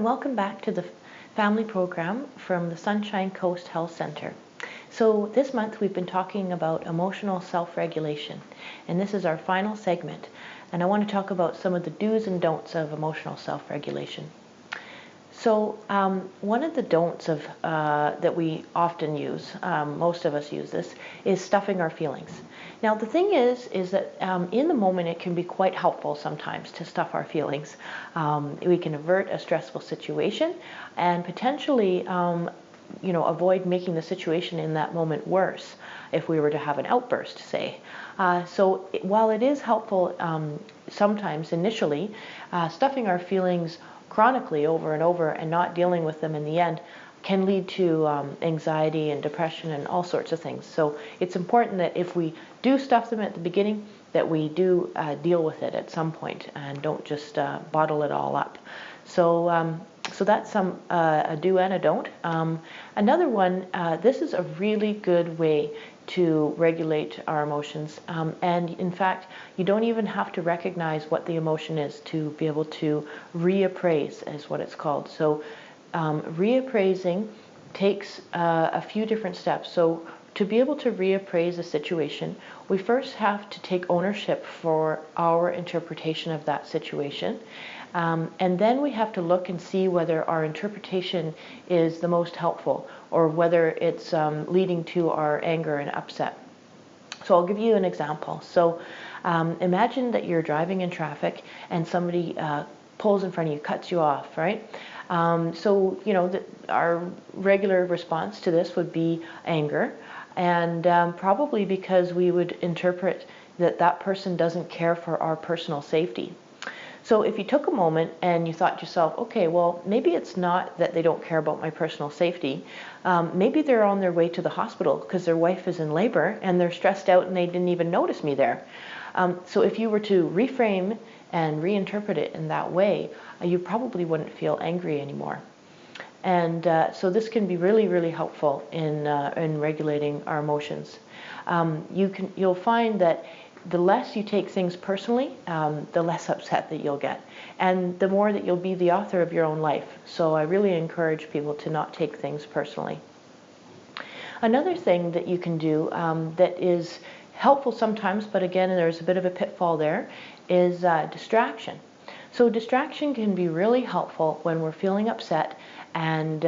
welcome back to the family program from the Sunshine Coast Health Center. So this month we've been talking about emotional self-regulation, and this is our final segment, and I want to talk about some of the do's and don'ts of emotional self-regulation. So one of the don'ts of that we often use, most of us use this, is stuffing our feelings. Now the thing is that in the moment it can be quite helpful sometimes to stuff our feelings. We can avert a stressful situation and potentially avoid making the situation in that moment worse if we were to have an outburst, say. So while it is helpful sometimes initially, stuffing our feelings chronically over and over and not dealing with them in the end can lead to anxiety and depression and all sorts of things. So it's important that if we do stuff them at the beginning, that we do deal with it at some point and don't just bottle it all up. So that's a do and a don't. Another one, this is a really good way to regulate our emotions. And in fact, you don't even have to recognize what the emotion is to be able to reappraise, is what it's called. So reappraising takes a few different steps. So to be able to reappraise a situation, we first have to take ownership for our interpretation of that situation. And then we have to look and see whether our interpretation is the most helpful or whether it's leading to our anger and upset. So I'll give you an example. So imagine that you're driving in traffic and somebody pulls in front of you, cuts you off, right? Our regular response to this would be anger, and probably because we would interpret that that person doesn't care for our personal safety. So if you took a moment and you thought to yourself, okay, well, maybe it's not that they don't care about my personal safety. Maybe they're on their way to the hospital because their wife is in labor and they're stressed out and they didn't even notice me there. So if you were to reframe and reinterpret it in that way, you probably wouldn't feel angry anymore. And so this can be really, really helpful in regulating our emotions. You'll find that the less you take things personally, the less upset that you'll get, and the more that you'll be the author of your own life. So I really encourage people to not take things personally. Another thing that you can do that is helpful sometimes, but again, there's a bit of a pitfall there, is distraction. So distraction can be really helpful when we're feeling upset and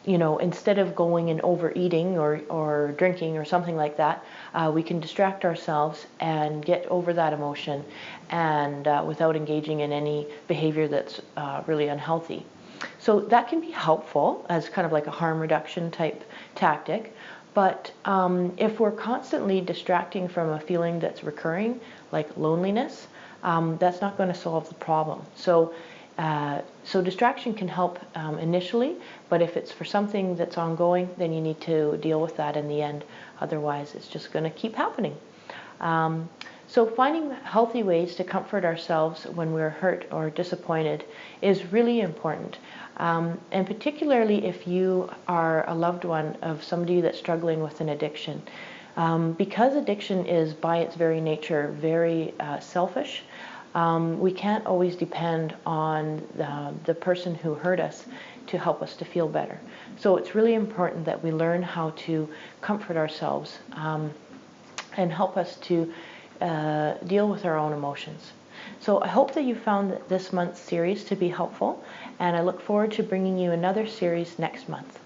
instead of going and overeating or drinking or something like that, we can distract ourselves and get over that emotion and without engaging in any behavior that's really unhealthy. So that can be helpful as kind of like a harm reduction type tactic. But if we're constantly distracting from a feeling that's recurring, like loneliness, that's not going to solve the problem. So distraction can help initially, but if it's for something that's ongoing, then you need to deal with that in the end. Otherwise, it's just going to keep happening. So finding healthy ways to comfort ourselves when we're hurt or disappointed is really important. And particularly if you are a loved one of somebody that's struggling with an addiction. Because addiction is by its very nature very selfish, we can't always depend on the person who hurt us to help us to feel better. So it's really important that we learn how to comfort ourselves and help us to deal with our own emotions. So I hope that you found this month's series to be helpful, and I look forward to bringing you another series next month.